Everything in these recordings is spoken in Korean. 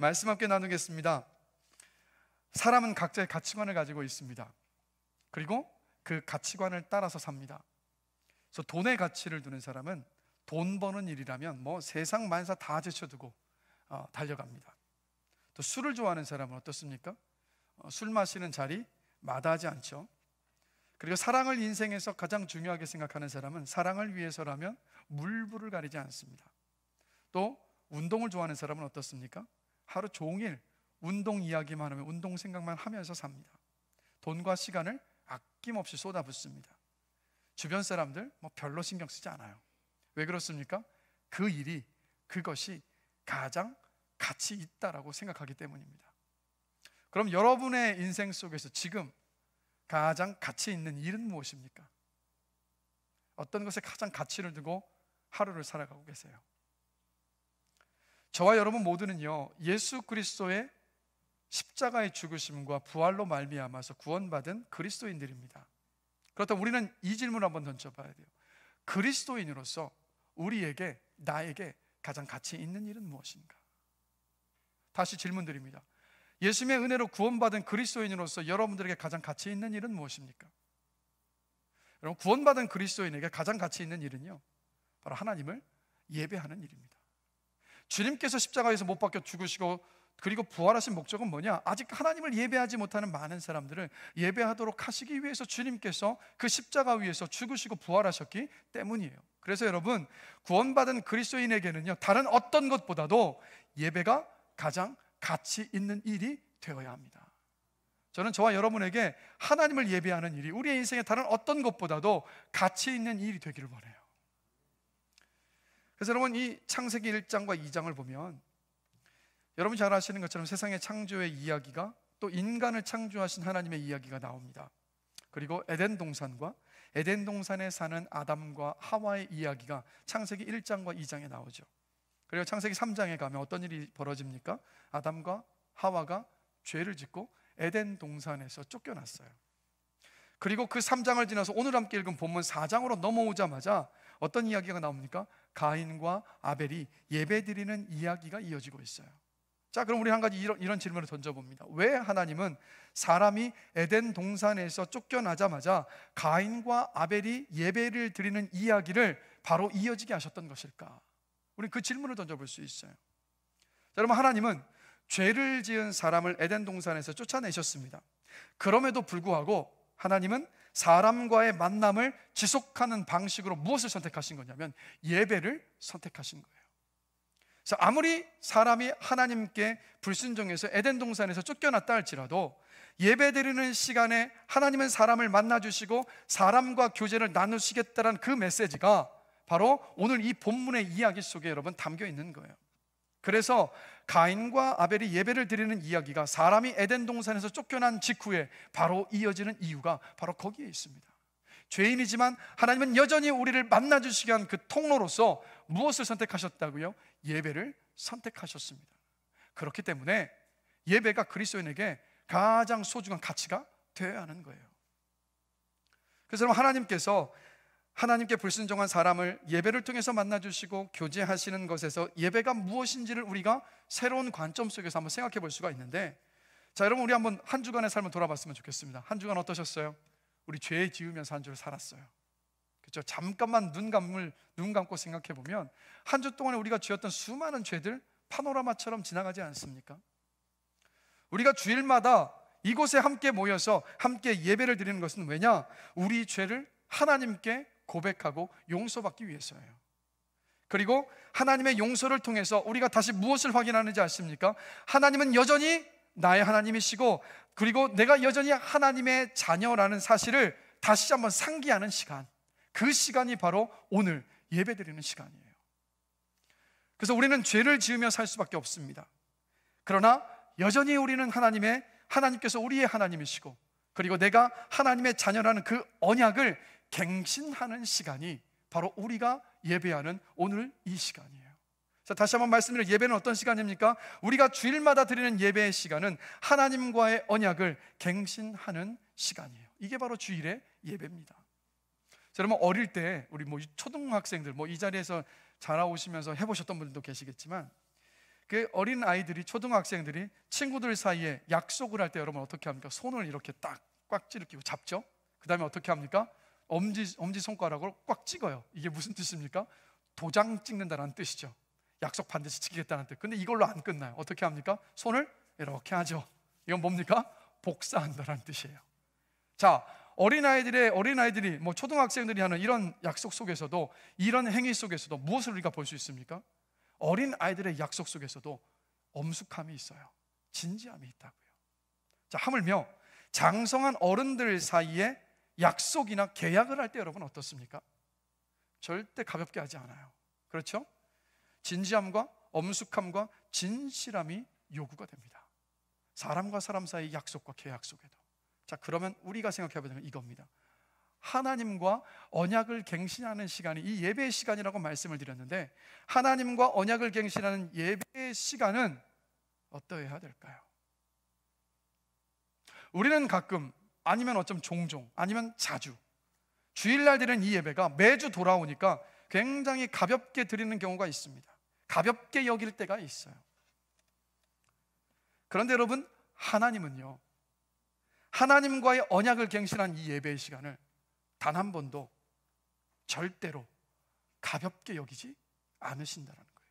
말씀 함께 나누겠습니다. 사람은 각자의 가치관을 가지고 있습니다. 그리고 그 가치관을 따라서 삽니다. 그래서 돈의 가치를 두는 사람은 돈 버는 일이라면 세상 만사 다 제쳐두고 달려갑니다. 또 술을 좋아하는 사람은 어떻습니까? 술 마시는 자리 마다하지 않죠. 그리고 사랑을 인생에서 가장 중요하게 생각하는 사람은 사랑을 위해서라면 물불을 가리지 않습니다. 또 운동을 좋아하는 사람은 어떻습니까? 하루 종일 운동 이야기만 하면 운동 생각만 하면서 삽니다. 돈과 시간을 아낌없이 쏟아붓습니다. 주변 사람들 별로 신경 쓰지 않아요. 왜 그렇습니까? 그 일이, 그것이 가장 가치 있다라고 생각하기 때문입니다. 그럼 여러분의 인생 속에서 지금 가장 가치 있는 일은 무엇입니까? 어떤 것에 가장 가치를 두고 하루를 살아가고 계세요? 저와 여러분 모두는요, 예수 그리스도의 십자가의 죽으심과 부활로 말미암아서 구원받은 그리스도인들입니다. 그렇다면 우리는 이 질문을 한번 던져봐야 돼요. 그리스도인으로서 우리에게, 나에게 가장 가치 있는 일은 무엇인가? 다시 질문드립니다. 예수님의 은혜로 구원받은 그리스도인으로서 여러분들에게 가장 가치 있는 일은 무엇입니까? 여러분, 구원받은 그리스도인에게 가장 가치 있는 일은요, 바로 하나님을 예배하는 일입니다. 주님께서 십자가에서 못 박혀 죽으시고 그리고 부활하신 목적은 뭐냐? 아직 하나님을 예배하지 못하는 많은 사람들을 예배하도록 하시기 위해서 주님께서 그 십자가 위에서 죽으시고 부활하셨기 때문이에요. 그래서 여러분, 구원받은 그리스도인에게는요, 다른 어떤 것보다도 예배가 가장 가치 있는 일이 되어야 합니다. 저는 저와 여러분에게 하나님을 예배하는 일이 우리의 인생의 다른 어떤 것보다도 가치 있는 일이 되기를 원해요. 그래서 여러분, 이 창세기 1장과 2장을 보면 여러분 잘 아시는 것처럼 세상의 창조의 이야기가, 또 인간을 창조하신 하나님의 이야기가 나옵니다. 그리고 에덴 동산과 에덴 동산에 사는 아담과 하와의 이야기가 창세기 1장과 2장에 나오죠. 그리고 창세기 3장에 가면 어떤 일이 벌어집니까? 아담과 하와가 죄를 짓고 에덴 동산에서 쫓겨났어요. 그리고 그 3장을 지나서 오늘 함께 읽은 본문 4장으로 넘어오자마자 어떤 이야기가 나옵니까? 가인과 아벨이 예배드리는 이야기가 이어지고 있어요. 자, 그럼 우리 한 가지 이런 질문을 던져봅니다. 왜 하나님은 사람이 에덴 동산에서 쫓겨나자마자 가인과 아벨이 예배를 드리는 이야기를 바로 이어지게 하셨던 것일까? 우리 그 질문을 던져볼 수 있어요. 자, 여러분, 하나님은 죄를 지은 사람을 에덴 동산에서 쫓아내셨습니다. 그럼에도 불구하고 하나님은 사람과의 만남을 지속하는 방식으로 무엇을 선택하신 거냐면 예배를 선택하신 거예요. 그래서 아무리 사람이 하나님께 불순종해서 에덴 동산에서 쫓겨났다 할지라도 예배드리는 시간에 하나님은 사람을 만나주시고 사람과 교제를 나누시겠다는 그 메시지가 바로 오늘 이 본문의 이야기 속에 여러분 담겨 있는 거예요. 그래서 가인과 아벨이 예배를 드리는 이야기가 사람이 에덴 동산에서 쫓겨난 직후에 바로 이어지는 이유가 바로 거기에 있습니다. 죄인이지만 하나님은 여전히 우리를 만나주시게 한 그 통로로서 무엇을 선택하셨다고요? 예배를 선택하셨습니다. 그렇기 때문에 예배가 그리스도인에게 가장 소중한 가치가 되어야 하는 거예요. 그래서 여러분, 하나님께서 하나님께 불순종한 사람을 예배를 통해서 만나주시고 교제하시는 것에서 예배가 무엇인지를 우리가 새로운 관점 속에서 한번 생각해 볼 수가 있는데, 자, 여러분, 우리 한번 한 주간의 삶을 돌아봤으면 좋겠습니다. 한 주간 어떠셨어요? 우리 죄 지으면서 한 주를 살았어요. 그렇죠? 잠깐만 눈 감고 생각해 보면 한 주 동안에 우리가 지었던 수많은 죄들 파노라마처럼 지나가지 않습니까? 우리가 주일마다 이곳에 함께 모여서 함께 예배를 드리는 것은 왜냐? 우리 죄를 하나님께 고백하고 용서받기 위해서예요. 그리고 하나님의 용서를 통해서 우리가 다시 무엇을 확인하는지 아십니까? 하나님은 여전히 나의 하나님이시고, 그리고 내가 여전히 하나님의 자녀라는 사실을 다시 한번 상기하는 시간, 그 시간이 바로 오늘 예배드리는 시간이에요. 그래서 우리는 죄를 지으며 살 수밖에 없습니다. 그러나 여전히 우리는 하나님께서 우리의 하나님이시고, 그리고 내가 하나님의 자녀라는 그 언약을 갱신하는 시간이 바로 우리가 예배하는 오늘 이 시간이에요. 자, 다시 한번 말씀드려요. 예배는 어떤 시간입니까? 우리가 주일마다 드리는 예배의 시간은 하나님과의 언약을 갱신하는 시간이에요. 이게 바로 주일의 예배입니다. 자, 여러분, 어릴 때 우리 초등학생들 이 자리에서 자라오시면서 해보셨던 분들도 계시겠지만, 그 어린 아이들이, 초등학생들이 친구들 사이에 약속을 할 때 여러분 어떻게 합니까? 손을 이렇게 딱 꽉지를 끼고 잡죠. 그 다음에 어떻게 합니까? 엄지 손가락으로 꽉 찍어요. 이게 무슨 뜻입니까? 도장 찍는다는 뜻이죠. 약속 반드시 지키겠다는 뜻. 근데 이걸로 안 끝나요. 어떻게 합니까? 손을 이렇게 하죠. 이건 뭡니까? 복사한다는 뜻이에요. 자, 어린아이들이 뭐 초등학생들이 하는 이런 약속 속에서도, 이런 행위 속에서도 무엇을 우리가 볼 수 있습니까? 어린아이들의 약속 속에서도 엄숙함이 있어요. 진지함이 있다고요. 자, 하물며 장성한 어른들 사이에 약속이나 계약을 할 때 여러분 어떻습니까? 절대 가볍게 하지 않아요. 그렇죠? 진지함과 엄숙함과 진실함이 요구가 됩니다. 사람과 사람 사이의 약속과 계약 속에도. 자, 그러면 우리가 생각해야 되는 건 이겁니다. 하나님과 언약을 갱신하는 시간이 이 예배의 시간이라고 말씀을 드렸는데, 하나님과 언약을 갱신하는 예배의 시간은 어떠해야 될까요? 우리는 가끔, 아니면 어쩜 종종, 아니면 자주 주일날 드리는 이 예배가 매주 돌아오니까 굉장히 가볍게 드리는 경우가 있습니다. 가볍게 여길 때가 있어요. 그런데 여러분, 하나님은요, 하나님과의 언약을 갱신한 이 예배의 시간을 단 한 번도 절대로 가볍게 여기지 않으신다는 거예요.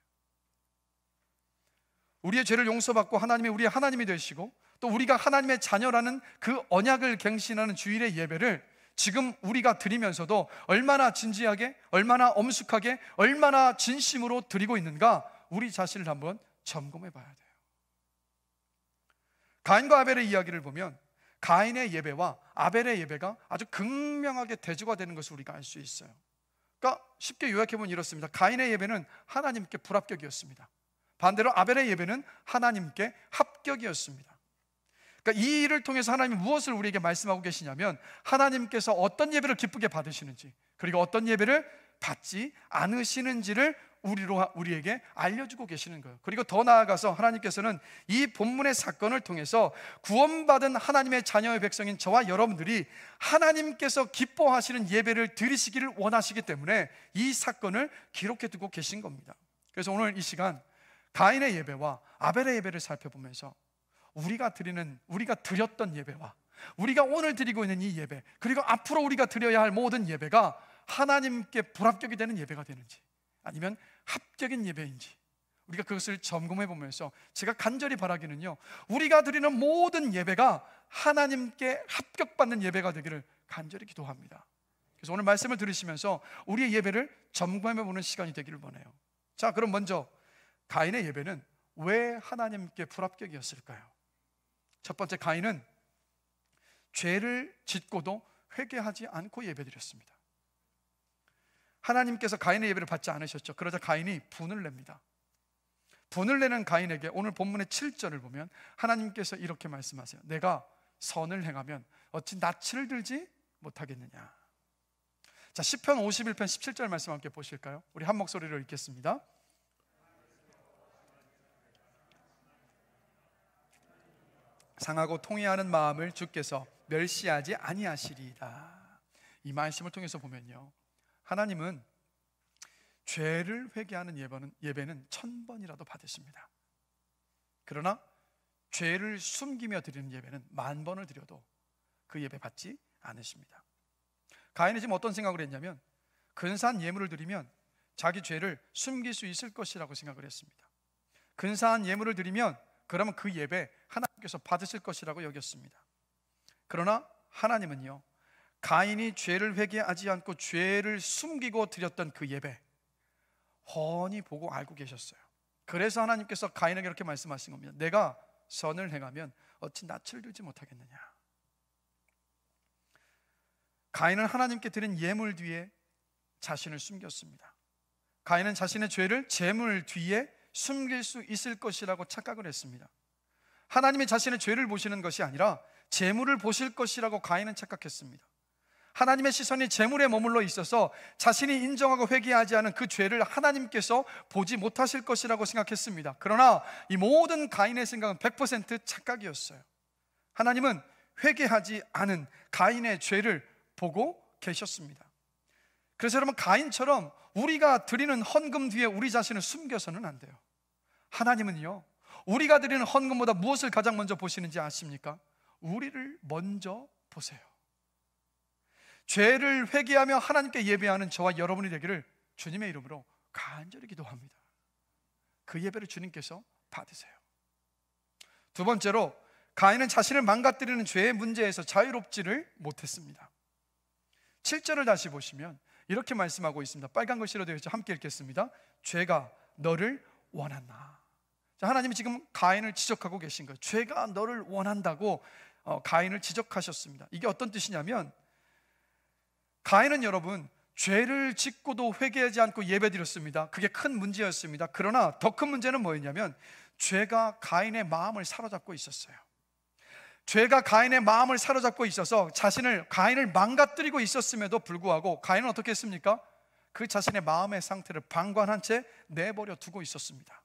우리의 죄를 용서받고 하나님이 우리의 하나님이 되시고, 또 우리가 하나님의 자녀라는 그 언약을 갱신하는 주일의 예배를 지금 우리가 드리면서도 얼마나 진지하게, 얼마나 엄숙하게, 얼마나 진심으로 드리고 있는가, 우리 자신을 한번 점검해 봐야 돼요. 가인과 아벨의 이야기를 보면 가인의 예배와 아벨의 예배가 아주 극명하게 대조가 되는 것을 우리가 알 수 있어요. 그러니까 쉽게 요약해보면 이렇습니다. 가인의 예배는 하나님께 불합격이었습니다. 반대로 아벨의 예배는 하나님께 합격이었습니다. 그러니까 이 일을 통해서 하나님이 무엇을 우리에게 말씀하고 계시냐면, 하나님께서 어떤 예배를 기쁘게 받으시는지, 그리고 어떤 예배를 받지 않으시는지를 우리에게 알려주고 계시는 거예요. 그리고 더 나아가서 하나님께서는 이 본문의 사건을 통해서 구원받은 하나님의 자녀의 백성인 저와 여러분들이 하나님께서 기뻐하시는 예배를 드리시기를 원하시기 때문에 이 사건을 기록해 두고 계신 겁니다. 그래서 오늘 이 시간 가인의 예배와 아벨의 예배를 살펴보면서 우리가 드렸던 예배와 우리가 오늘 드리고 있는 이 예배, 그리고 앞으로 우리가 드려야 할 모든 예배가 하나님께 불합격이 되는 예배가 되는지, 아니면 합격인 예배인지, 우리가 그것을 점검해 보면서 제가 간절히 바라기는요, 우리가 드리는 모든 예배가 하나님께 합격받는 예배가 되기를 간절히 기도합니다. 그래서 오늘 말씀을 들으시면서 우리의 예배를 점검해 보는 시간이 되기를 원해요. 자, 그럼 먼저 가인의 예배는 왜 하나님께 불합격이었을까요? 첫 번째, 가인은 죄를 짓고도 회개하지 않고 예배드렸습니다. 하나님께서 가인의 예배를 받지 않으셨죠. 그러자 가인이 분을 냅니다. 분을 내는 가인에게 오늘 본문의 7절을 보면 하나님께서 이렇게 말씀하세요. 내가 선을 행하면 어찌 낯을 들지 못하겠느냐. 자, 시편 51편 17절 말씀 함께 보실까요? 우리 한 목소리로 읽겠습니다. 상하고 통회하는 마음을 주께서 멸시하지 아니하시리이다. 이 말씀을 통해서 보면요, 하나님은 죄를 회개하는 예배는 1000번이라도 받으십니다. 그러나 죄를 숨기며 드리는 예배는 10,000번을 드려도 그 예배 받지 않으십니다. 가인이 지금 어떤 생각을 했냐면, 근사한 예물을 드리면 자기 죄를 숨길 수 있을 것이라고 생각을 했습니다. 근사한 예물을 드리면 그러면 그 예배 하나님께서 받으실 것이라고 여겼습니다. 그러나 하나님은요, 가인이 죄를 회개하지 않고 죄를 숨기고 드렸던 그 예배 훤히 보고 알고 계셨어요. 그래서 하나님께서 가인에게 이렇게 말씀하신 겁니다. 내가 선을 행하면 어찌 낯을 들지 못하겠느냐. 가인은 하나님께 드린 예물 뒤에 자신을 숨겼습니다. 가인은 자신의 죄를 제물 뒤에 숨길 수 있을 것이라고 착각을 했습니다. 하나님이 자신의 죄를 보시는 것이 아니라 제물을 보실 것이라고 가인은 착각했습니다. 하나님의 시선이 제물에 머물러 있어서 자신이 인정하고 회개하지 않은 그 죄를 하나님께서 보지 못하실 것이라고 생각했습니다. 그러나 이 모든 가인의 생각은 100% 착각이었어요. 하나님은 회개하지 않은 가인의 죄를 보고 계셨습니다. 그래서 여러분, 가인처럼 우리가 드리는 헌금 뒤에 우리 자신을 숨겨서는 안 돼요. 하나님은요, 우리가 드리는 헌금보다 무엇을 가장 먼저 보시는지 아십니까? 우리를 먼저 보세요. 죄를 회개하며 하나님께 예배하는 저와 여러분이 되기를 주님의 이름으로 간절히 기도합니다. 그 예배를 주님께서 받으세요. 두 번째로, 가인은 자신을 망가뜨리는 죄의 문제에서 자유롭지를 못했습니다. 7절을 다시 보시면 이렇게 말씀하고 있습니다. 빨간 글씨로 되어 있죠. 함께 읽겠습니다. 죄가 너를 원한다. 자, 하나님이 지금 가인을 지적하고 계신 거예요. 죄가 너를 원한다고 가인을 지적하셨습니다. 이게 어떤 뜻이냐면, 가인은 여러분, 죄를 짓고도 회개하지 않고 예배드렸습니다. 그게 큰 문제였습니다. 그러나 더 큰 문제는 뭐였냐면, 죄가 가인의 마음을 사로잡고 있었어요. 죄가 가인의 마음을 사로잡고 있어서 가인을 망가뜨리고 있었음에도 불구하고 가인은 어떻게 했습니까? 그 자신의 마음의 상태를 방관한 채 내버려 두고 있었습니다.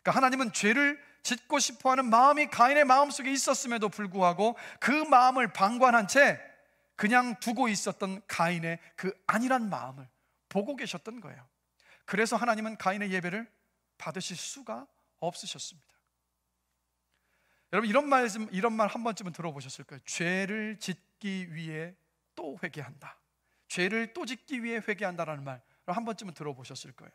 그러니까 하나님은 죄를 짓고 싶어하는 마음이 가인의 마음속에 있었음에도 불구하고 그 마음을 방관한 채 그냥 두고 있었던 가인의 그 안일한 마음을 보고 계셨던 거예요. 그래서 하나님은 가인의 예배를 받으실 수가 없으셨습니다. 여러분, 이런 말 한 번쯤은 들어보셨을 거예요. 죄를 짓기 위해 또 회개한다, 죄를 또 짓기 위해 회개한다라는 말을 한 번쯤은 들어보셨을 거예요.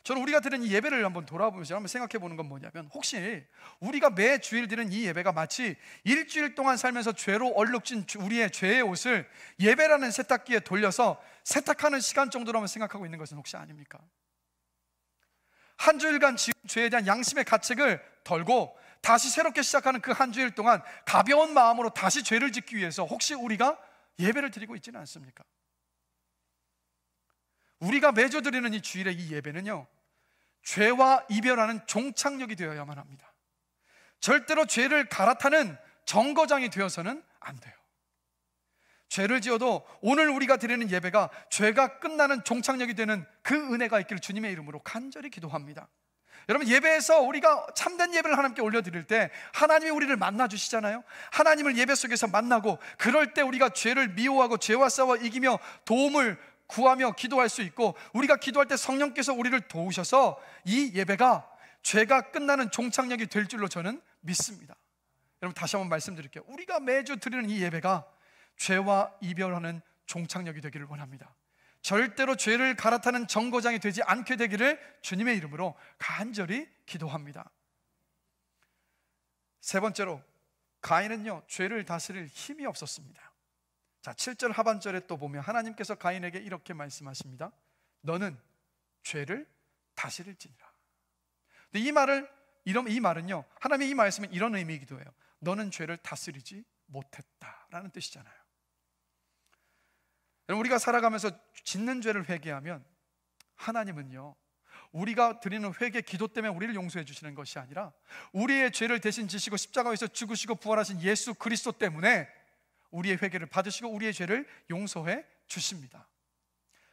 저는 우리가 드리는 이 예배를 한번 돌아보면서 한번 생각해 보는 건 뭐냐면, 혹시 우리가 매 주일 드리는 이 예배가 마치 일주일 동안 살면서 죄로 얼룩진 우리의 죄의 옷을 예배라는 세탁기에 돌려서 세탁하는 시간 정도로 한번 생각하고 있는 것은 혹시 아닙니까? 한 주일간 지은 죄에 대한 양심의 가책을 덜고 다시 새롭게 시작하는 그 한 주일 동안 가벼운 마음으로 다시 죄를 짓기 위해서 혹시 우리가 예배를 드리고 있지는 않습니까? 우리가 매주 드리는 이 주일의 이 예배는요, 죄와 이별하는 종착역이 되어야만 합니다. 절대로 죄를 갈아타는 정거장이 되어서는 안 돼요. 죄를 지어도 오늘 우리가 드리는 예배가 죄가 끝나는 종착역이 되는 그 은혜가 있기를 주님의 이름으로 간절히 기도합니다. 여러분, 예배에서 우리가 참된 예배를 하나님께 올려드릴 때 하나님이 우리를 만나주시잖아요. 하나님을 예배 속에서 만나고, 그럴 때 우리가 죄를 미워하고 죄와 싸워 이기며 도움을 구하며 기도할 수 있고, 우리가 기도할 때 성령께서 우리를 도우셔서 이 예배가 죄가 끝나는 종착역이 될 줄로 저는 믿습니다. 여러분, 다시 한번 말씀드릴게요. 우리가 매주 드리는 이 예배가 죄와 이별하는 종착역이 되기를 원합니다. 절대로 죄를 갈아타는 정거장이 되지 않게 되기를 주님의 이름으로 간절히 기도합니다. 세 번째로, 가인은요, 죄를 다스릴 힘이 없었습니다. 자, 7절 하반절에 또 보면 하나님께서 가인에게 이렇게 말씀하십니다. 너는 죄를 다스릴지니라. 근데 이 말은요, 하나님의 이 말씀은 이런 의미이기도 해요. 너는 죄를 다스리지 못했다라는 뜻이잖아요. 우리가 살아가면서 짓는 죄를 회개하면 하나님은요, 우리가 드리는 회개 기도 때문에 우리를 용서해 주시는 것이 아니라 우리의 죄를 대신 지시고 십자가에서 죽으시고 부활하신 예수 그리스도 때문에 우리의 회개를 받으시고 우리의 죄를 용서해 주십니다.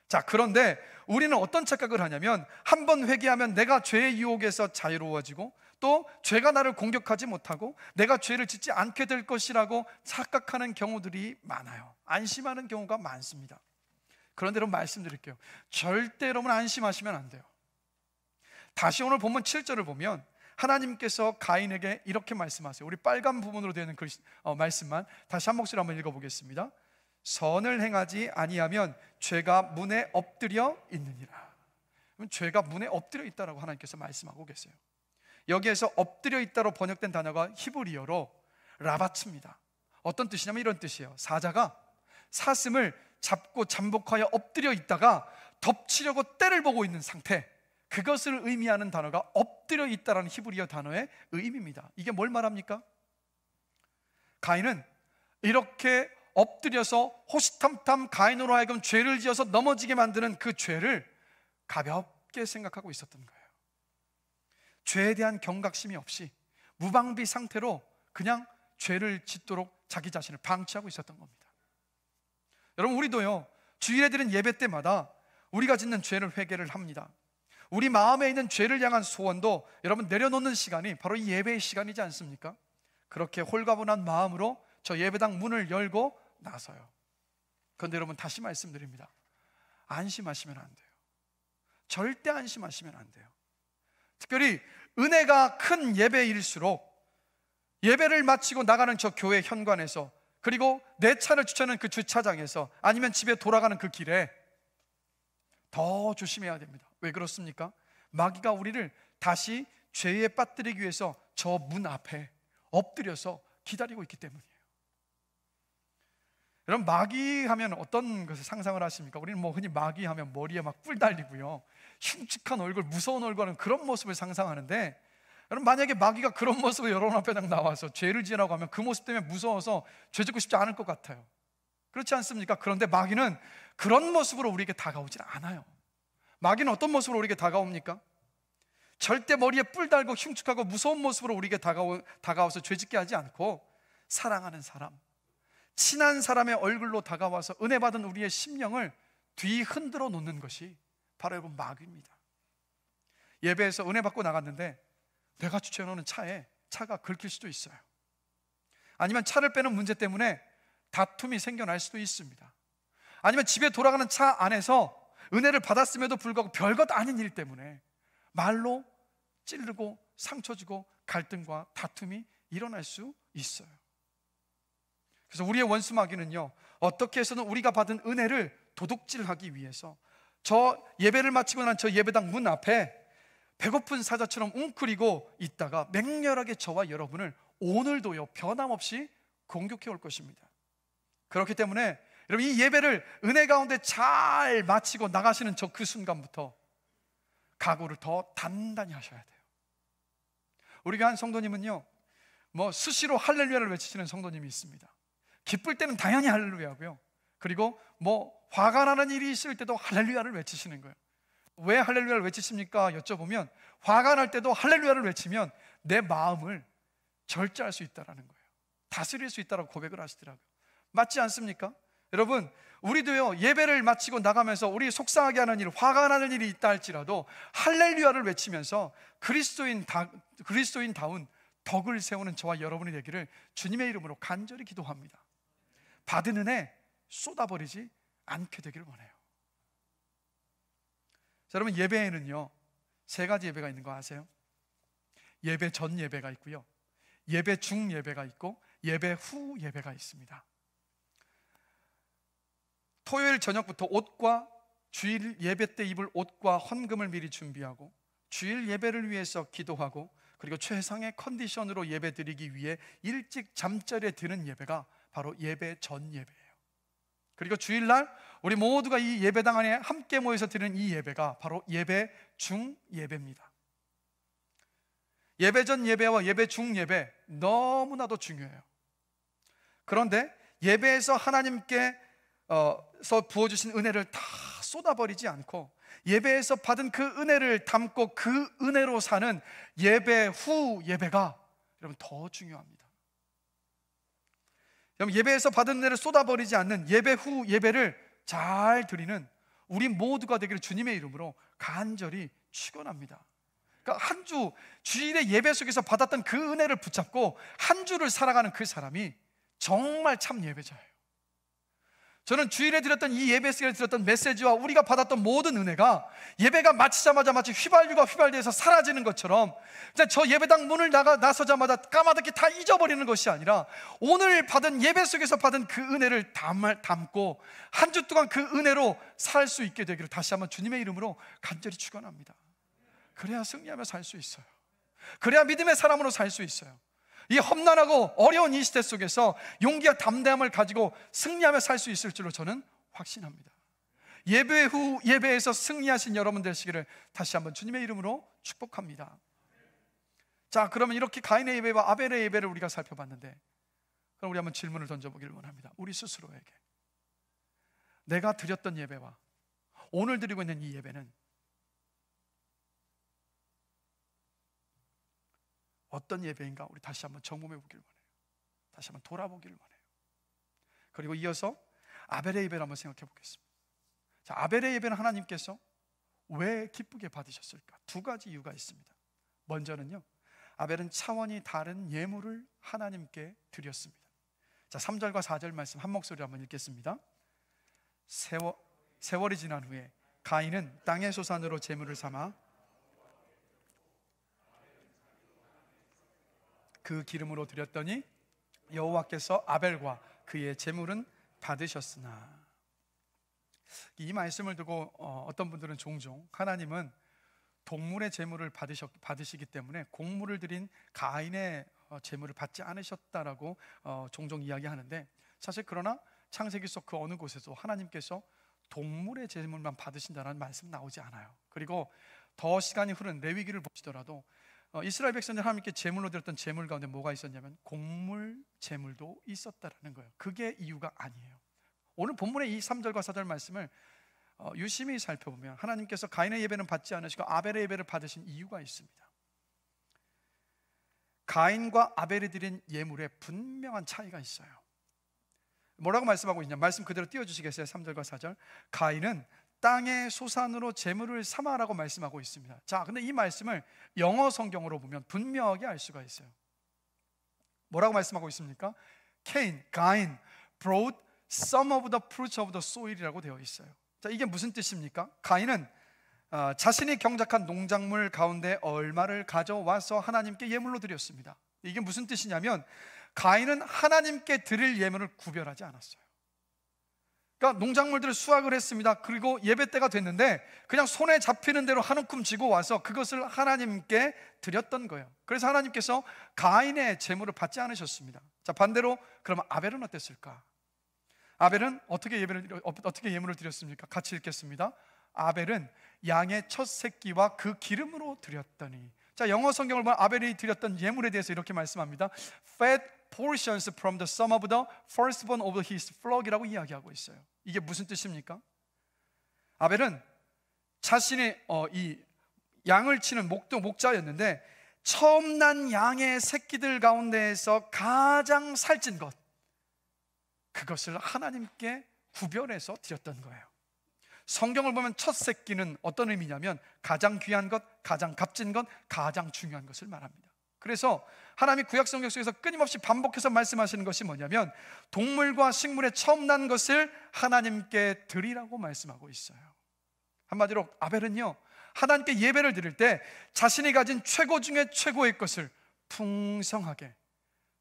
자, 그런데 우리는 어떤 착각을 하냐면, 한 번 회개하면 내가 죄의 유혹에서 자유로워지고 또 죄가 나를 공격하지 못하고 내가 죄를 짓지 않게 될 것이라고 착각하는 경우들이 많아요. 안심하는 경우가 많습니다. 그런데 여러분, 말씀드릴게요. 절대 여러분 안심하시면 안 돼요. 다시 오늘 본문 7절을 보면 하나님께서 가인에게 이렇게 말씀하세요. 우리 빨간 부분으로 되는 말씀만 다시 한 목소리로 한번 읽어보겠습니다. 선을 행하지 아니하면 죄가 문에 엎드려 있느니라. 죄가 문에 엎드려 있다라고 하나님께서 말씀하고 계세요. 여기에서 엎드려 있다로 번역된 단어가 히브리어로 라바츠입니다. 어떤 뜻이냐면 이런 뜻이에요. 사자가 사슴을 잡고 잠복하여 엎드려 있다가 덮치려고 때를 보고 있는 상태, 그것을 의미하는 단어가 엎드려 있다라는 히브리어 단어의 의미입니다. 이게 뭘 말합니까? 가인은 이렇게 엎드려서 호시탐탐 가인으로 하여금 죄를 지어서 넘어지게 만드는 그 죄를 가볍게 생각하고 있었던 거예요. 죄에 대한 경각심이 없이 무방비 상태로 그냥 죄를 짓도록 자기 자신을 방치하고 있었던 겁니다. 여러분, 우리도요, 주일에 드린 예배 때마다 우리가 짓는 죄를 회개를 합니다. 우리 마음에 있는 죄를 향한 소원도 여러분 내려놓는 시간이 바로 이 예배의 시간이지 않습니까? 그렇게 홀가분한 마음으로 저 예배당 문을 열고 나서요. 그런데 여러분, 다시 말씀드립니다. 안심하시면 안 돼요. 절대 안심하시면 안 돼요. 특별히 은혜가 큰 예배일수록 예배를 마치고 나가는 저 교회 현관에서, 그리고 내 차를 주차하는 그 주차장에서, 아니면 집에 돌아가는 그 길에 더 조심해야 됩니다. 왜 그렇습니까? 마귀가 우리를 다시 죄에 빠뜨리기 위해서 저 문 앞에 엎드려서 기다리고 있기 때문이에요. 여러분, 마귀 하면 어떤 것을 상상을 하십니까? 우리는 뭐 흔히 마귀 하면 머리에 막 뿔 달리고요, 흉측한 얼굴, 무서운 얼굴 하는 그런 모습을 상상하는데, 여러분, 만약에 마귀가 그런 모습으로 여러분 앞에 딱 나와서 죄를 지으라고 하면 그 모습 때문에 무서워서 죄 짓고 싶지 않을 것 같아요. 그렇지 않습니까? 그런데 마귀는 그런 모습으로 우리에게 다가오질 않아요. 마귀는 어떤 모습으로 우리에게 다가옵니까? 절대 머리에 뿔 달고 흉측하고 무서운 모습으로 우리에게 다가와서 죄 짓게 하지 않고, 사랑하는 사람, 친한 사람의 얼굴로 다가와서 은혜 받은 우리의 심령을 뒤 흔들어 놓는 것이 바로 여러분 마귀입니다. 예배에서 은혜 받고 나갔는데 내가 주차해 놓은 차에 차가 긁힐 수도 있어요. 아니면 차를 빼는 문제 때문에 다툼이 생겨날 수도 있습니다. 아니면 집에 돌아가는 차 안에서 은혜를 받았음에도 불구하고 별것 아닌 일 때문에 말로 찌르고 상처 주고 갈등과 다툼이 일어날 수 있어요. 그래서 우리의 원수 마귀는요, 어떻게 해서든 우리가 받은 은혜를 도둑질하기 위해서 저 예배를 마치고 난 저 예배당 문 앞에 배고픈 사자처럼 웅크리고 있다가 맹렬하게 저와 여러분을 오늘도요 변함없이 공격해 올 것입니다. 그렇기 때문에 여러분, 이 예배를 은혜 가운데 잘 마치고 나가시는 저 그 순간부터 각오를 더 단단히 하셔야 돼요. 우리 교회 한 성도님은요, 뭐 수시로 할렐루야를 외치시는 성도님이 있습니다. 기쁠 때는 당연히 할렐루야고요, 그리고 뭐 화가 나는 일이 있을 때도 할렐루야를 외치시는 거예요. 왜 할렐루야를 외치십니까? 여쭤보면 화가 날 때도 할렐루야를 외치면 내 마음을 절제할 수 있다는 거예요. 다스릴 수 있다고 고백을 하시더라고요. 맞지 않습니까? 여러분, 우리도요 예배를 마치고 나가면서 우리 속상하게 하는 일, 화가 나는 일이 있다 할지라도 할렐루야를 외치면서 그리스도인다운 덕을 세우는 저와 여러분이 되기를 주님의 이름으로 간절히 기도합니다. 받은 은혜 쏟아버리지 않게 되기를 원해요. 자, 여러분, 예배에는요 세 가지 예배가 있는 거 아세요? 예배 전 예배가 있고요, 예배 중 예배가 있고, 예배 후 예배가 있습니다. 토요일 저녁부터 옷과 주일 예배 때 입을 옷과 헌금을 미리 준비하고, 주일 예배를 위해서 기도하고, 그리고 최상의 컨디션으로 예배 드리기 위해 일찍 잠자리에 드는 예배가 바로 예배 전 예배예요. 그리고 주일날 우리 모두가 이 예배당 안에 함께 모여서 드리는 이 예배가 바로 예배 중 예배입니다. 예배 전 예배와 예배 중 예배 너무나도 중요해요. 그런데 예배에서 하나님께 부어주신 은혜를 다 쏟아버리지 않고, 예배에서 받은 그 은혜를 담고 그 은혜로 사는 예배 후 예배가 여러분 더 중요합니다. 여러분, 예배에서 받은 은혜를 쏟아버리지 않는 예배 후 예배를 잘 드리는 우리 모두가 되기를 주님의 이름으로 간절히 축원합니다. 그러니까 한 주 주일의 예배 속에서 받았던 그 은혜를 붙잡고 한 주를 살아가는 그 사람이 정말 참 예배자예요. 저는 주일에 드렸던 이 예배 시간에 드렸던 메시지와 우리가 받았던 모든 은혜가 예배가 마치자마자 마치 휘발유가 휘발돼서 사라지는 것처럼 저 예배당 문을 나서자마자 까마득히 다 잊어버리는 것이 아니라, 오늘 받은 예배 속에서 받은 그 은혜를 담고 한 주 동안 그 은혜로 살 수 있게 되기를 다시 한번 주님의 이름으로 간절히 축원합니다. 그래야 승리하며 살 수 있어요. 그래야 믿음의 사람으로 살 수 있어요. 이 험난하고 어려운 이 시대 속에서 용기와 담대함을 가지고 승리하며 살 수 있을 줄로 저는 확신합니다. 예배 후 예배에서 승리하신 여러분 되시기를 다시 한번 주님의 이름으로 축복합니다. 자, 그러면 이렇게 가인의 예배와 아벨의 예배를 우리가 살펴봤는데, 그럼 우리 한번 질문을 던져보기를 원합니다. 우리 스스로에게 내가 드렸던 예배와 오늘 드리고 있는 이 예배는 어떤 예배인가 우리 다시 한번 점검해 보기를 원해요. 다시 한번 돌아보기를 원해요. 그리고 이어서 아벨의 예배를 한번 생각해 보겠습니다. 자, 아벨의 예배는 하나님께서 왜 기쁘게 받으셨을까? 두 가지 이유가 있습니다. 먼저는요, 아벨은 차원이 다른 예물을 하나님께 드렸습니다. 자, 3절과 4절 말씀 한 목소리로 한번 읽겠습니다. 세월이 지난 후에 가인은 땅의 소산으로 제물을 삼아 그 기름으로 드렸더니 여호와께서 아벨과 그의 제물은 받으셨으나. 이 말씀을 두고 어떤 분들은 종종 하나님은 동물의 제물을 받으시기 때문에 곡물을 드린 가인의 제물을 받지 않으셨다라고 종종 이야기하는데, 사실 그러나 창세기 속 그 어느 곳에서 하나님께서 동물의 제물만 받으신다는 말씀 나오지 않아요. 그리고 더 시간이 흐른 레위기를 보시더라도 이스라엘 백성들 하나님께 제물로 드렸던 제물 가운데 뭐가 있었냐면 곡물 제물도 있었다라는 거예요. 그게 이유가 아니에요. 오늘 본문의 이 3절과 4절 말씀을 유심히 살펴보면 하나님께서 가인의 예배는 받지 않으시고 아벨의 예배를 받으신 이유가 있습니다. 가인과 아벨이 드린 예물에 분명한 차이가 있어요. 뭐라고 말씀하고 있냐? 말씀 그대로 띄워주시겠어요? 3절과 4절. 가인은 땅의 소산으로 제물을 삼아라고 말씀하고 있습니다. 자, 근데 이 말씀을 영어 성경으로 보면 분명하게 알 수가 있어요. 뭐라고 말씀하고 있습니까? 가인 brought some of the fruits of the soil이라고 되어 있어요. 자, 이게 무슨 뜻입니까? 가인은 자신이 경작한 농작물 가운데 얼마를 가져와서 하나님께 예물로 드렸습니다. 이게 무슨 뜻이냐면 가인은 하나님께 드릴 예물을 구별하지 않았어요. 그러니까 농작물들을 수확을 했습니다. 그리고 예배 때가 됐는데 그냥 손에 잡히는 대로 한 움큼 쥐고 와서 그것을 하나님께 드렸던 거예요. 그래서 하나님께서 가인의 제물을 받지 않으셨습니다. 자, 반대로 그러면 아벨은 어땠을까? 아벨은 어떻게 예물을 드렸습니까? 같이 읽겠습니다. 아벨은 양의 첫 새끼와 그 기름으로 드렸더니. 자, 영어 성경을 보면 아벨이 드렸던 예물에 대해서 이렇게 말씀합니다. Fat portions from the sum of the firstborn of his flock이라고 이야기하고 있어요. 이게 무슨 뜻입니까? 아벨은 자신이 이 양을 치는 목자였는데 처음 난 양의 새끼들 가운데에서 가장 살찐 것, 그것을 하나님께 구별해서 드렸던 거예요. 성경을 보면 첫 새끼는 어떤 의미냐면 가장 귀한 것, 가장 값진 것, 가장 중요한 것을 말합니다. 그래서 하나님이 구약 성경 속에서 끊임없이 반복해서 말씀하시는 것이 뭐냐면 동물과 식물의 처음 난 것을 하나님께 드리라고 말씀하고 있어요. 한마디로 아벨은요, 하나님께 예배를 드릴 때 자신이 가진 최고 중에 최고의 것을 풍성하게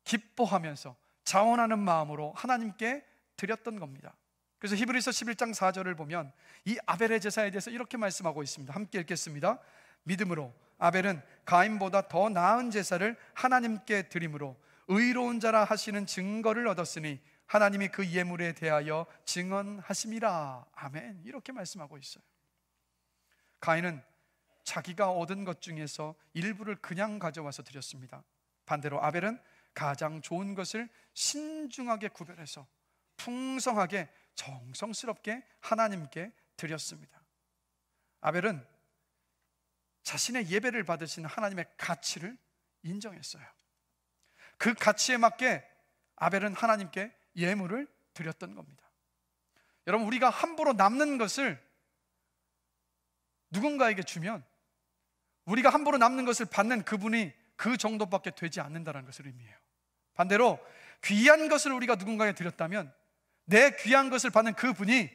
기뻐하면서 자원하는 마음으로 하나님께 드렸던 겁니다. 그래서 히브리서 11장 4절을 보면 이 아벨의 제사에 대해서 이렇게 말씀하고 있습니다. 함께 읽겠습니다. 믿음으로 아벨은 가인보다 더 나은 제사를 하나님께 드림으로 의로운 자라 하시는 증거를 얻었으니 하나님이 그 예물에 대하여 증언하심이라. 아멘. 이렇게 말씀하고 있어요. 가인은 자기가 얻은 것 중에서 일부를 그냥 가져와서 드렸습니다. 반대로 아벨은 가장 좋은 것을 신중하게 구별해서 풍성하게 정성스럽게 하나님께 드렸습니다. 아벨은 자신의 예배를 받으신 하나님의 가치를 인정했어요. 그 가치에 맞게 아벨은 하나님께 예물을 드렸던 겁니다. 여러분, 우리가 함부로 남는 것을 누군가에게 주면 우리가 함부로 남는 것을 받는 그분이 그 정도밖에 되지 않는다는 것을 의미해요. 반대로 귀한 것을 우리가 누군가에게 드렸다면 내 귀한 것을 받는 그분이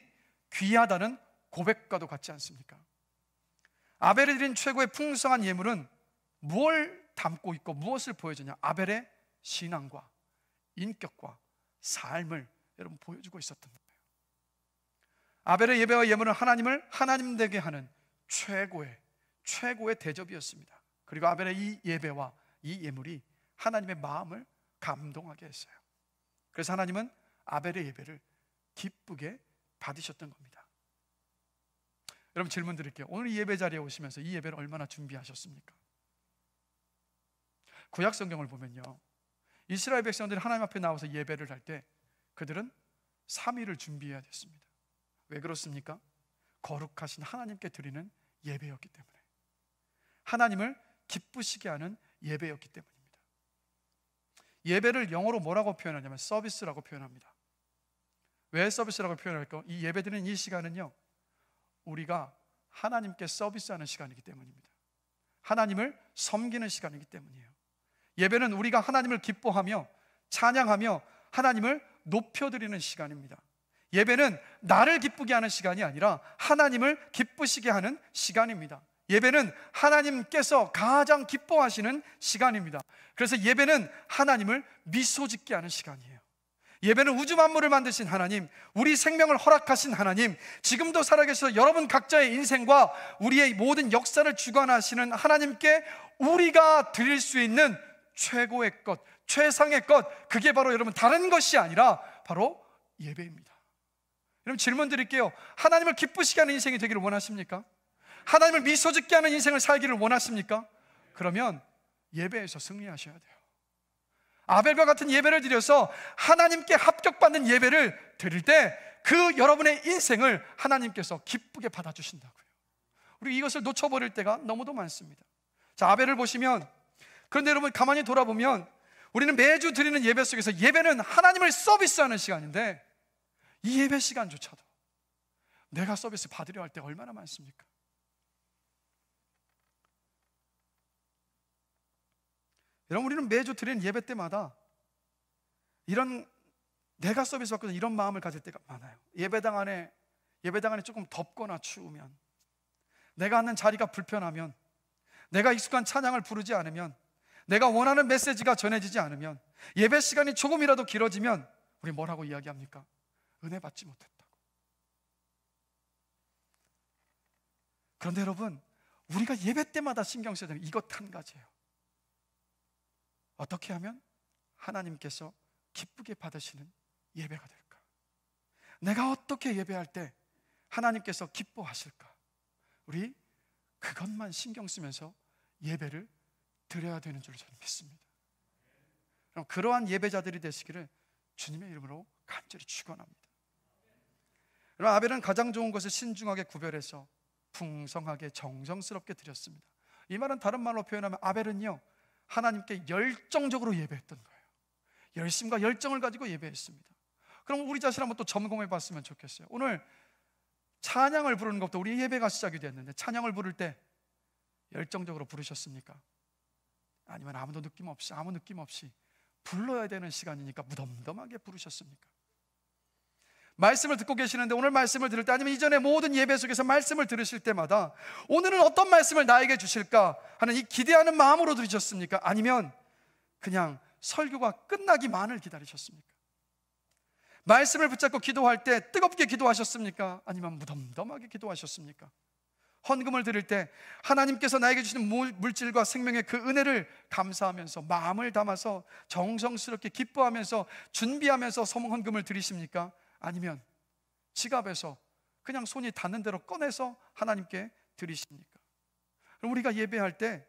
귀하다는 고백과도 같지 않습니까? 아벨이 드린 최고의 풍성한 예물은 무엇을 담고 있고 무엇을 보여주냐? 아벨의 신앙과 인격과 삶을 여러분 보여주고 있었던 거예요. 아벨의 예배와 예물은 하나님을 하나님 되게 하는 최고의 대접이었습니다. 그리고 아벨의 이 예배와 이 예물이 하나님의 마음을 감동하게 했어요. 그래서 하나님은 아벨의 예배를 기쁘게 받으셨던 겁니다. 여러분, 질문 드릴게요. 오늘 이 예배 자리에 오시면서 이 예배를 얼마나 준비하셨습니까? 구약 성경을 보면요, 이스라엘 백성들이 하나님 앞에 나와서 예배를 할 때 그들은 3일을 준비해야 됐습니다. 왜 그렇습니까? 거룩하신 하나님께 드리는 예배였기 때문에, 하나님을 기쁘시게 하는 예배였기 때문입니다. 예배를 영어로 뭐라고 표현하냐면 서비스라고 표현합니다. 왜 서비스라고 표현할까요? 이 예배드리는 이 시간은요, 우리가 하나님께 서비스하는 시간이기 때문입니다. 하나님을 섬기는 시간이기 때문이에요. 예배는 우리가 하나님을 기뻐하며 찬양하며 하나님을 높여드리는 시간입니다. 예배는 나를 기쁘게 하는 시간이 아니라 하나님을 기쁘시게 하는 시간입니다. 예배는 하나님께서 가장 기뻐하시는 시간입니다. 그래서 예배는 하나님을 미소 짓게 하는 시간이에요. 예배는 우주 만물을 만드신 하나님, 우리 생명을 허락하신 하나님, 지금도 살아계셔서 여러분 각자의 인생과 우리의 모든 역사를 주관하시는 하나님께 우리가 드릴 수 있는 최고의 것, 최상의 것, 그게 바로 여러분 다른 것이 아니라 바로 예배입니다. 여러분 질문 드릴게요. 하나님을 기쁘시게 하는 인생이 되기를 원하십니까? 하나님을 미소 짓게 하는 인생을 살기를 원하십니까? 그러면 예배에서 승리하셔야 돼요. 아벨과 같은 예배를 드려서 하나님께 합격받는 예배를 드릴 때 그 여러분의 인생을 하나님께서 기쁘게 받아주신다고요. 우리 이것을 놓쳐버릴 때가 너무도 많습니다. 자, 아벨을 보시면, 그런데 여러분 가만히 돌아보면 우리는 매주 드리는 예배 속에서 예배는 하나님을 서비스하는 시간인데 이 예배 시간조차도 내가 서비스 받으려 할 때 얼마나 많습니까? 여러분, 우리는 매주 드리는 예배 때마다 이런 내가 서비스 받거든 이런 마음을 가질 때가 많아요. 예배당 안에 조금 덥거나 추우면, 내가 앉는 자리가 불편하면, 내가 익숙한 찬양을 부르지 않으면, 내가 원하는 메시지가 전해지지 않으면, 예배 시간이 조금이라도 길어지면 우리 뭐라고 이야기합니까? 은혜 받지 못했다고. 그런데 여러분, 우리가 예배 때마다 신경 써야 되는 이것 한 가지예요. 어떻게 하면 하나님께서 기쁘게 받으시는 예배가 될까? 내가 어떻게 예배할 때 하나님께서 기뻐하실까? 우리 그것만 신경 쓰면서 예배를 드려야 되는 줄 저는 믿습니다. 그럼 그러한 예배자들이 되시기를 주님의 이름으로 간절히 축원합니다. 여러분, 아벨은 가장 좋은 것을 신중하게 구별해서 풍성하게 정성스럽게 드렸습니다. 이 말은 다른 말로 표현하면 아벨은요, 하나님께 열정적으로 예배했던 거예요. 열심과 열정을 가지고 예배했습니다. 그럼 우리 자신 한번 또 점검해 봤으면 좋겠어요. 오늘 찬양을 부르는 것부터 우리 예배가 시작이 됐는데, 찬양을 부를 때 열정적으로 부르셨습니까? 아니면 아무 느낌 없이 불러야 되는 시간이니까 무덤덤하게 부르셨습니까? 말씀을 듣고 계시는데, 오늘 말씀을 들을 때, 아니면 이전에 모든 예배 속에서 말씀을 들으실 때마다 오늘은 어떤 말씀을 나에게 주실까 하는 이 기대하는 마음으로 들으셨습니까? 아니면 그냥 설교가 끝나기만을 기다리셨습니까? 말씀을 붙잡고 기도할 때 뜨겁게 기도하셨습니까? 아니면 무덤덤하게 기도하셨습니까? 헌금을 드릴 때 하나님께서 나에게 주시는 물질과 생명의 그 은혜를 감사하면서 마음을 담아서 정성스럽게 기뻐하면서 준비하면서 헌금을 드리십니까? 아니면 지갑에서 그냥 손이 닿는 대로 꺼내서 하나님께 드리십니까? 그럼 우리가 예배할 때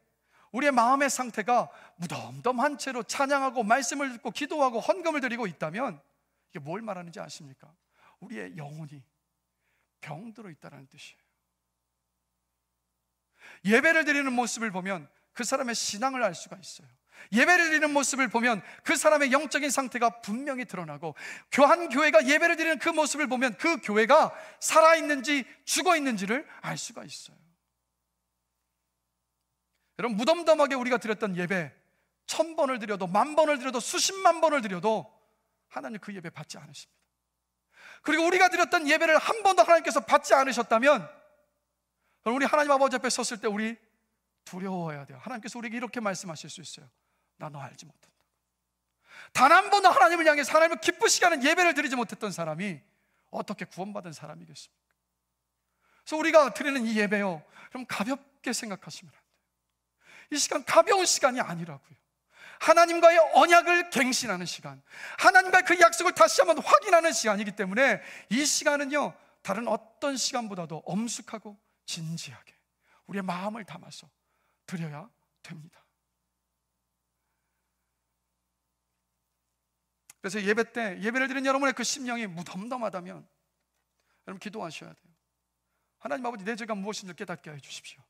우리의 마음의 상태가 무덤덤한 채로 찬양하고 말씀을 듣고 기도하고 헌금을 드리고 있다면 이게 뭘 말하는지 아십니까? 우리의 영혼이 병들어 있다는 뜻이에요. 예배를 드리는 모습을 보면 그 사람의 신앙을 알 수가 있어요. 예배를 드리는 모습을 보면 그 사람의 영적인 상태가 분명히 드러나고, 한 교회가 예배를 드리는 그 모습을 보면 그 교회가 살아있는지 죽어있는지를 알 수가 있어요. 여러분, 무덤덤하게 우리가 드렸던 예배 1000번을 드려도 10,000번을 드려도 수십만 번을 드려도 하나님 그 예배 받지 않으십니다. 그리고 우리가 드렸던 예배를 한 번도 하나님께서 받지 않으셨다면 우리 하나님 아버지 앞에 섰을 때 우리 두려워해야 돼요. 하나님께서 우리에게 이렇게 말씀하실 수 있어요. 나 너 알지 못한다. 단 한 번도 하나님을 향해서 하나님을 기쁘시게 하는 예배를 드리지 못했던 사람이 어떻게 구원받은 사람이겠습니까? 그래서 우리가 드리는 이 예배요, 그럼 가볍게 생각하시면 안 돼요. 이 시간 가벼운 시간이 아니라고요. 하나님과의 언약을 갱신하는 시간, 하나님과의 그 약속을 다시 한번 확인하는 시간이기 때문에 이 시간은요, 다른 어떤 시간보다도 엄숙하고 진지하게 우리의 마음을 담아서 드려야 됩니다. 그래서 예배 때 예배를 드리는 여러분의 그 심령이 무덤덤하다면 여러분 기도하셔야 돼요. 하나님 아버지, 내 죄가 무엇인지 깨닫게 해 주십시오.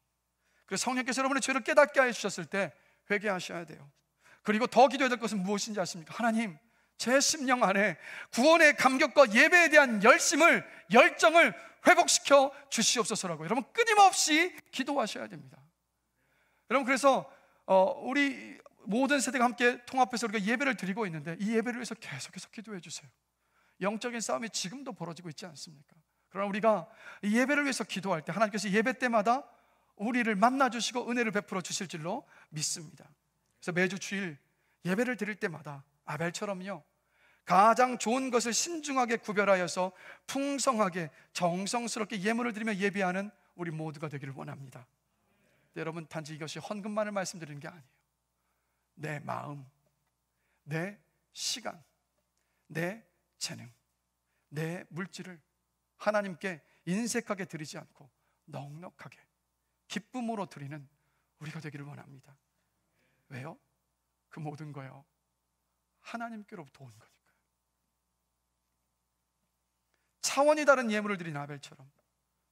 그래서 성령께서 여러분의 죄를 깨닫게 해 주셨을 때 회개하셔야 돼요. 그리고 더 기도해야 될 것은 무엇인지 아십니까? 하나님, 제 심령 안에 구원의 감격과 예배에 대한 열정을 회복시켜 주시옵소서라고 여러분 끊임없이 기도하셔야 됩니다. 여러분, 그래서 우리 모든 세대가 함께 통합해서 우리가 예배를 드리고 있는데 이 예배를 위해서 계속해서 기도해 주세요. 영적인 싸움이 지금도 벌어지고 있지 않습니까? 그러나 우리가 이 예배를 위해서 기도할 때 하나님께서 예배 때마다 우리를 만나주시고 은혜를 베풀어 주실 줄로 믿습니다. 그래서 매주 주일 예배를 드릴 때마다 아벨처럼요, 가장 좋은 것을 신중하게 구별하여서 풍성하게 정성스럽게 예물을 드리며 예배하는 우리 모두가 되기를 원합니다. 여러분, 단지 이것이 헌금만을 말씀드리는 게 아니에요. 내 마음, 내 시간, 내 재능, 내 물질을 하나님께 인색하게 드리지 않고 넉넉하게 기쁨으로 드리는 우리가 되기를 원합니다. 왜요? 그 모든 거요, 하나님께로부터 온 거니까요. 차원이 다른 예물을 드린 아벨처럼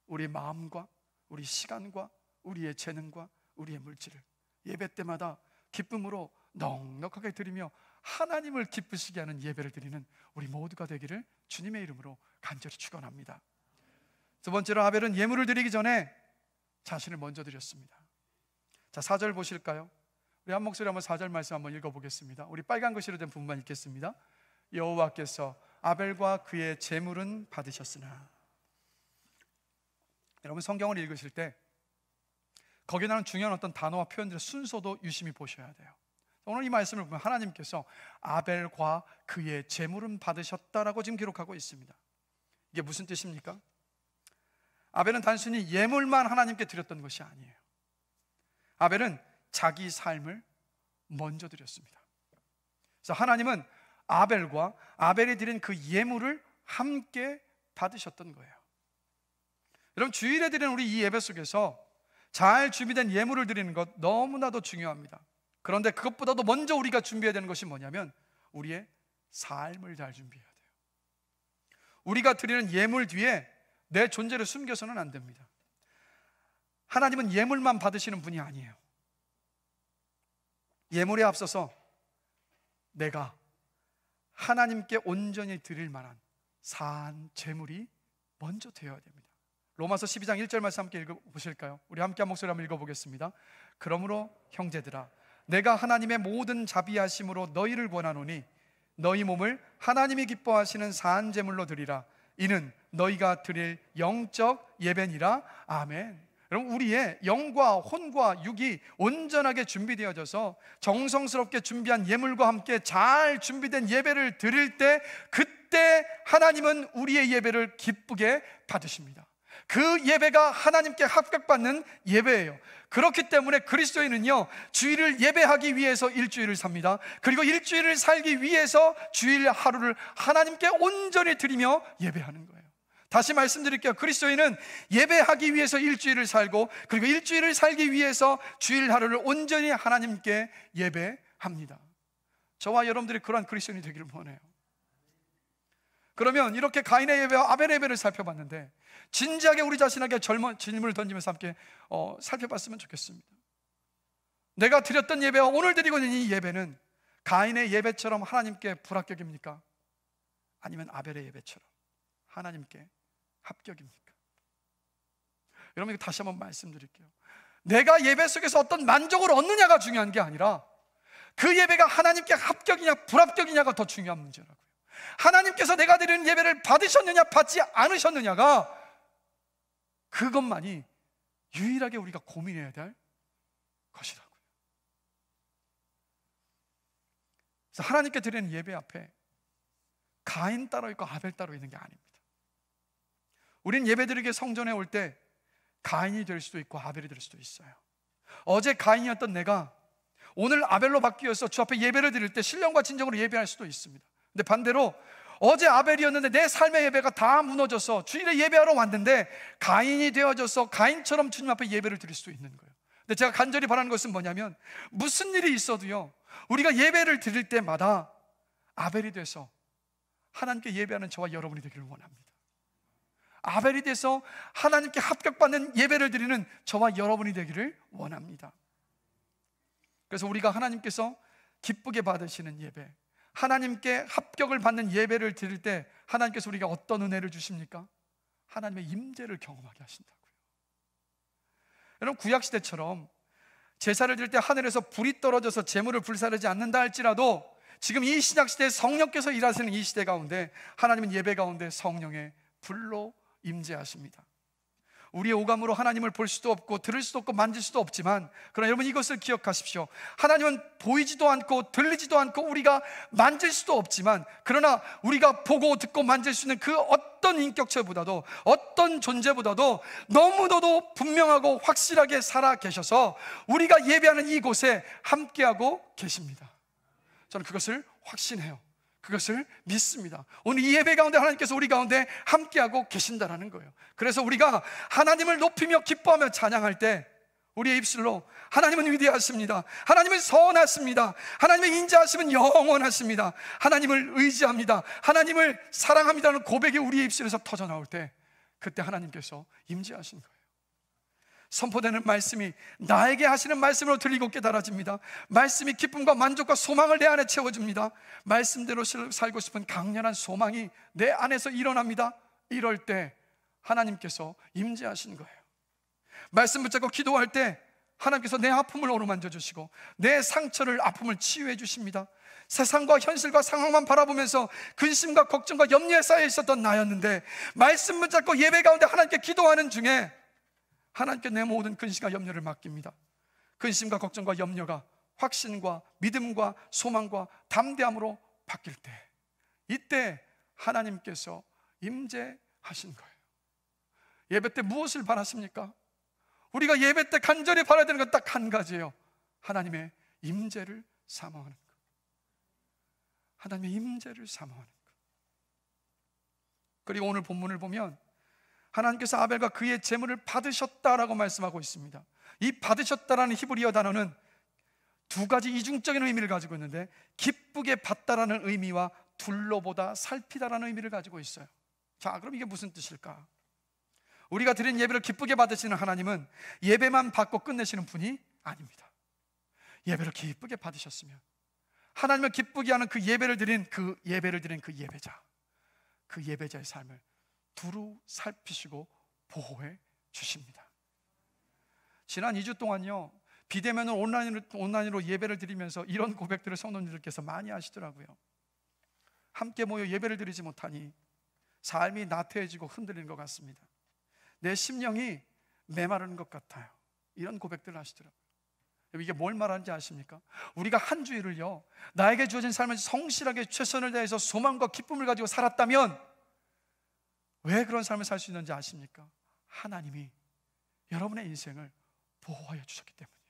우리 마음과 우리 시간과 우리의 재능과 우리의 물질을 예배 때마다 기쁨으로 넉넉하게 드리며 하나님을 기쁘시게 하는 예배를 드리는 우리 모두가 되기를 주님의 이름으로 간절히 축원합니다. 두 번째로, 아벨은 예물을 드리기 전에 자신을 먼저 드렸습니다. 자, 4절 보실까요? 우리 한 목소리 한번 4절 말씀 한번 읽어보겠습니다. 우리 빨간 글씨로 된 부분만 읽겠습니다. 여호와께서 아벨과 그의 제물은 받으셨으나. 여러분, 성경을 읽으실 때 거기에 나오는 중요한 어떤 단어와 표현들의 순서도 유심히 보셔야 돼요. 오늘 이 말씀을 보면 하나님께서 아벨과 그의 제물은 받으셨다라고 지금 기록하고 있습니다. 이게 무슨 뜻입니까? 아벨은 단순히 예물만 하나님께 드렸던 것이 아니에요. 아벨은 자기 삶을 먼저 드렸습니다. 그래서 하나님은 아벨과 아벨이 드린 그 예물을 함께 받으셨던 거예요. 여러분, 주일에 드리는 우리 이 예배 속에서 잘 준비된 예물을 드리는 것 너무나도 중요합니다. 그런데 그것보다도 먼저 우리가 준비해야 되는 것이 뭐냐면 우리의 삶을 잘 준비해야 돼요. 우리가 드리는 예물 뒤에 내 존재를 숨겨서는 안 됩니다. 하나님은 예물만 받으시는 분이 아니에요. 예물에 앞서서 내가 하나님께 온전히 드릴 만한 산 제물이 먼저 되어야 됩니다. 로마서 12장 1절 말씀 함께 읽어보실까요? 우리 함께 한 목소리 한번 읽어보겠습니다. 그러므로 형제들아, 내가 하나님의 모든 자비하심으로 너희를 권하노니 너희 몸을 하나님이 기뻐하시는 산 제물로 드리라. 이는 너희가 드릴 영적 예배니라. 아멘. 여러분, 우리의 영과 혼과 육이 온전하게 준비되어져서 정성스럽게 준비한 예물과 함께 잘 준비된 예배를 드릴 때, 그때 하나님은 우리의 예배를 기쁘게 받으십니다. 그 예배가 하나님께 합격받는 예배예요. 그렇기 때문에 그리스도인은요, 주일을 예배하기 위해서 일주일을 삽니다. 그리고 일주일을 살기 위해서 주일 하루를 하나님께 온전히 드리며 예배하는 거예요. 다시 말씀드릴게요. 그리스도인은 예배하기 위해서 일주일을 살고, 그리고 일주일을 살기 위해서 주일 하루를 온전히 하나님께 예배합니다. 저와 여러분들이 그러한 그리스도인이 되기를 원해요. 그러면 이렇게 가인의 예배와 아벨의 예배를 살펴봤는데, 진지하게 우리 자신에게 질문을 던지면서 함께 살펴봤으면 좋겠습니다. 내가 드렸던 예배와 오늘 드리고 있는 이 예배는 가인의 예배처럼 하나님께 불합격입니까? 아니면 아벨의 예배처럼 하나님께 합격입니까? 여러분, 이거 다시 한번 말씀드릴게요. 내가 예배 속에서 어떤 만족을 얻느냐가 중요한 게 아니라 그 예배가 하나님께 합격이냐 불합격이냐가 더 중요한 문제라고요. 하나님께서 내가 드리는 예배를 받으셨느냐 받지 않으셨느냐가, 그것만이 유일하게 우리가 고민해야 될 것이라고요. 그래서 하나님께 드리는 예배 앞에 가인 따로 있고 아벨 따로 있는 게 아닙니다. 우린 예배드리게 성전에 올 때 가인이 될 수도 있고 아벨이 될 수도 있어요. 어제 가인이었던 내가 오늘 아벨로 바뀌어서 주 앞에 예배를 드릴 때 신령과 진정으로 예배할 수도 있습니다. 근데 반대로 어제 아벨이었는데 내 삶의 예배가 다 무너져서 주일에 예배하러 왔는데 가인이 되어져서 가인처럼 주님 앞에 예배를 드릴 수도 있는 거예요. 근데 제가 간절히 바라는 것은 뭐냐면, 무슨 일이 있어도요, 우리가 예배를 드릴 때마다 아벨이 돼서 하나님께 예배하는 저와 여러분이 되기를 원합니다. 아벨이 돼서 하나님께 합격받는 예배를 드리는 저와 여러분이 되기를 원합니다. 그래서 우리가 하나님께서 기쁘게 받으시는 예배, 하나님께 합격을 받는 예배를 드릴 때 하나님께서 우리가 어떤 은혜를 주십니까? 하나님의 임재를 경험하게 하신다고요. 여러분, 구약시대처럼 제사를 드릴 때 하늘에서 불이 떨어져서 제물을 불사르지 않는다 할지라도, 지금 이 신약시대에 성령께서 일하시는 이 시대 가운데 하나님은 예배 가운데 성령의 불로 임재하십니다. 우리의 오감으로 하나님을 볼 수도 없고 들을 수도 없고 만질 수도 없지만, 그러나 여러분 이것을 기억하십시오. 하나님은 보이지도 않고 들리지도 않고 우리가 만질 수도 없지만, 그러나 우리가 보고 듣고 만질 수 있는 그 어떤 인격체보다도, 어떤 존재보다도 너무나도 분명하고 확실하게 살아 계셔서 우리가 예배하는 이곳에 함께하고 계십니다. 저는 그것을 확신해요. 그것을 믿습니다. 오늘 이 예배 가운데 하나님께서 우리 가운데 함께하고 계신다라는 거예요. 그래서 우리가 하나님을 높이며 기뻐하며 찬양할 때 우리의 입술로 하나님은 위대하십니다, 하나님은 선하십니다, 하나님의 인자하심은 영원하십니다, 하나님을 의지합니다, 하나님을 사랑합니다라는 고백이 우리의 입술에서 터져나올 때, 그때 하나님께서 임재하신 거예요. 선포되는 말씀이 나에게 하시는 말씀으로 들리고 깨달아집니다. 말씀이 기쁨과 만족과 소망을 내 안에 채워줍니다. 말씀대로 살고 싶은 강렬한 소망이 내 안에서 일어납니다. 이럴 때 하나님께서 임재하신 거예요. 말씀 붙잡고 기도할 때 하나님께서 내 아픔을 어루만져 주시고 내 상처를, 아픔을 치유해 주십니다. 세상과 현실과 상황만 바라보면서 근심과 걱정과 염려에 쌓여 있었던 나였는데, 말씀 붙잡고 예배 가운데 하나님께 기도하는 중에 하나님께 내 모든 근심과 염려를 맡깁니다. 근심과 걱정과 염려가 확신과 믿음과 소망과 담대함으로 바뀔 때, 이때 하나님께서 임재하신 거예요. 예배 때 무엇을 바라십니까? 우리가 예배 때 간절히 바라야 되는 건 딱 한 가지예요. 하나님의 임재를 사모하는 것. 하나님의 임재를 사모하는 것. 그리고 오늘 본문을 보면 하나님께서 아벨과 그의 제물을 받으셨다라고 말씀하고 있습니다. 이 받으셨다라는 히브리어 단어는 두 가지 이중적인 의미를 가지고 있는데, 기쁘게 받다라는 의미와 둘러보다 살피다라는 의미를 가지고 있어요. 자, 그럼 이게 무슨 뜻일까? 우리가 드린 예배를 기쁘게 받으시는 하나님은 예배만 받고 끝내시는 분이 아닙니다. 예배를 기쁘게 받으셨으면 하나님을 기쁘게 하는 그 예배를 드린 그 예배자, 그 예배자의 삶을 두루 살피시고 보호해 주십니다. 지난 2주 동안요, 비대면으로 온라인으로 예배를 드리면서 이런 고백들을 성도님들께서 많이 하시더라고요. 함께 모여 예배를 드리지 못하니 삶이 나태해지고 흔들리는 것 같습니다. 내 심령이 메마르는 것 같아요. 이런 고백들을 하시더라고요. 이게 뭘 말하는지 아십니까? 우리가 한 주일을요, 나에게 주어진 삶을 성실하게 최선을 다해서 소망과 기쁨을 가지고 살았다면 왜 그런 삶을 살 수 있는지 아십니까? 하나님이 여러분의 인생을 보호하여 주셨기 때문이에요.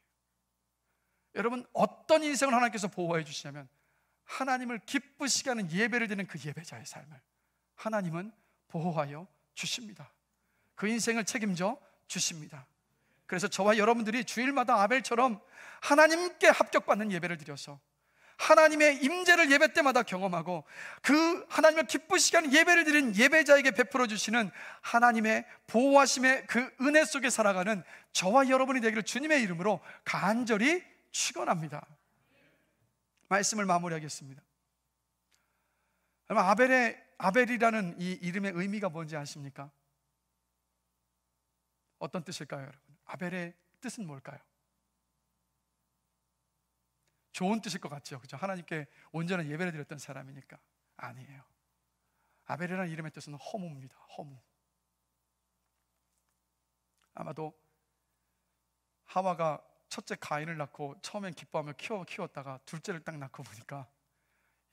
여러분, 어떤 인생을 하나님께서 보호해 주시냐면, 하나님을 기쁘시게 하는 예배를 드리는 그 예배자의 삶을 하나님은 보호하여 주십니다. 그 인생을 책임져 주십니다. 그래서 저와 여러분들이 주일마다 아벨처럼 하나님께 합격받는 예배를 드려서 하나님의 임재를 예배 때마다 경험하고, 그 하나님을 기쁘시게 하는 예배를 드린 예배자에게 베풀어 주시는 하나님의 보호하심의 그 은혜 속에 살아가는 저와 여러분이 되기를 주님의 이름으로 간절히 축원합니다. 말씀을 마무리하겠습니다. 여러분, 아벨이라는 이 이름의 의미가 뭔지 아십니까? 어떤 뜻일까요, 여러분? 아벨의 뜻은 뭘까요? 좋은 뜻일 것 같죠, 그렇죠? 하나님께 온전한 예배를 드렸던 사람이니까. 아니에요. 아벨이라는 이름의 뜻은 허무입니다. 허무. 아마도 하와가 첫째 가인을 낳고 처음엔 기뻐하며 키웠다가 둘째를 딱 낳고 보니까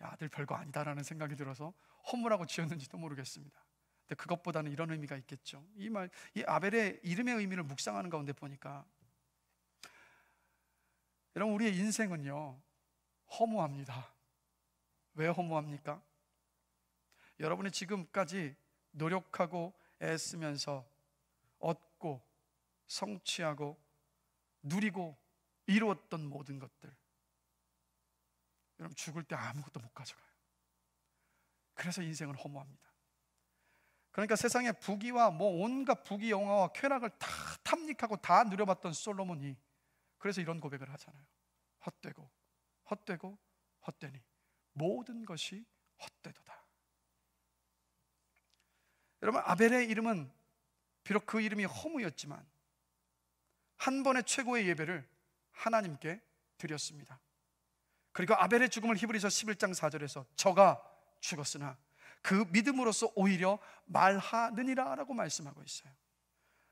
야, 아들 별거 아니다라는 생각이 들어서 허무라고 지었는지도 모르겠습니다. 근데 그것보다는 이런 의미가 있겠죠. 이 아벨의 이름의 의미를 묵상하는 가운데 보니까, 여러분, 우리의 인생은요 허무합니다. 왜 허무합니까? 여러분이 지금까지 노력하고 애쓰면서 얻고 성취하고 누리고 이루었던 모든 것들, 여러분 죽을 때 아무것도 못 가져가요. 그래서 인생은 허무합니다. 그러니까 세상의 부귀와 온갖 부귀 영화와 쾌락을 다 탐닉하고 다 누려봤던 솔로몬이 그래서 이런 고백을 하잖아요. 헛되고 헛되니 모든 것이 헛되도다. 여러분, 아벨의 이름은 비록 그 이름이 허무였지만 한 번의 최고의 예배를 하나님께 드렸습니다. 그리고 아벨의 죽음을 히브리서 11장 4절에서 저가 죽었으나 그 믿음으로써 오히려 말하느니라 라고 말씀하고 있어요.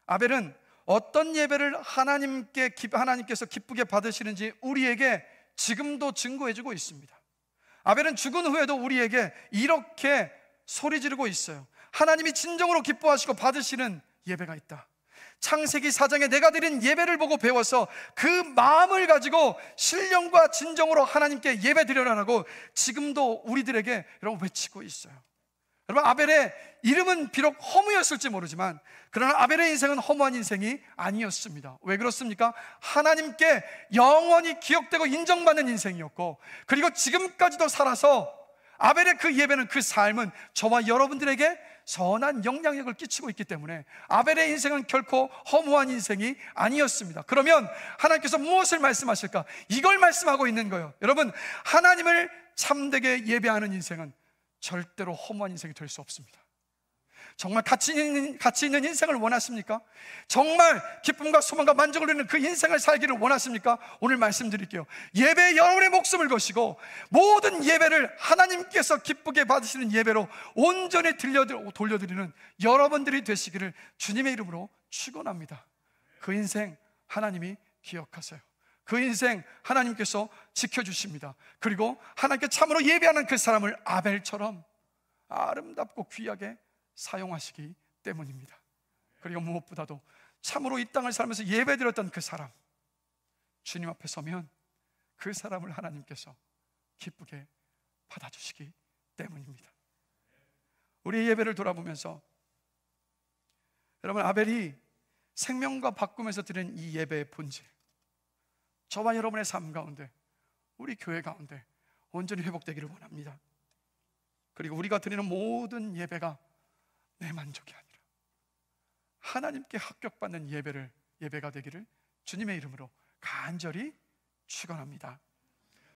아벨은 어떤 예배를 하나님께서 기쁘게 받으시는지 우리에게 지금도 증거해주고 있습니다. 아벨은 죽은 후에도 우리에게 이렇게 소리 지르고 있어요. 하나님이 진정으로 기뻐하시고 받으시는 예배가 있다. 창세기 4장에 내가 드린 예배를 보고 배워서 그 마음을 가지고 신령과 진정으로 하나님께 예배 드려라라고 지금도 우리들에게 여러분 외치고 있어요. 여러분, 아벨의 이름은 비록 허무였을지 모르지만 그러나 아벨의 인생은 허무한 인생이 아니었습니다. 왜 그렇습니까? 하나님께 영원히 기억되고 인정받는 인생이었고, 그리고 지금까지도 살아서 아벨의 그 예배는, 그 삶은 저와 여러분들에게 선한 영향력을 끼치고 있기 때문에 아벨의 인생은 결코 허무한 인생이 아니었습니다. 그러면 하나님께서 무엇을 말씀하실까? 이걸 말씀하고 있는 거예요. 여러분, 하나님을 참되게 예배하는 인생은 절대로 허무한 인생이 될 수 없습니다. 정말 가치 있는 인생을 원하십니까? 정말 기쁨과 소망과 만족을 누리는 그 인생을 살기를 원하십니까? 오늘 말씀드릴게요. 예배에 여러분의 목숨을 거시고 모든 예배를 하나님께서 기쁘게 받으시는 예배로 온전히 돌려드리는 여러분들이 되시기를 주님의 이름으로 축원합니다. 그 인생 하나님이 기억하세요. 그 인생 하나님께서 지켜주십니다. 그리고 하나님께 참으로 예배하는 그 사람을 아벨처럼 아름답고 귀하게 사용하시기 때문입니다. 그리고 무엇보다도 참으로 이 땅을 살면서 예배드렸던 그 사람, 주님 앞에 서면 그 사람을 하나님께서 기쁘게 받아주시기 때문입니다. 우리의 예배를 돌아보면서 여러분, 아벨이 생명과 바꾸면서 드린 이 예배의 본질, 저와 여러분의 삶 가운데, 우리 교회 가운데 온전히 회복되기를 원합니다. 그리고 우리가 드리는 모든 예배가 내 만족이 아니라 하나님께 합격받는 예배가 되기를 주님의 이름으로 간절히 축원합니다.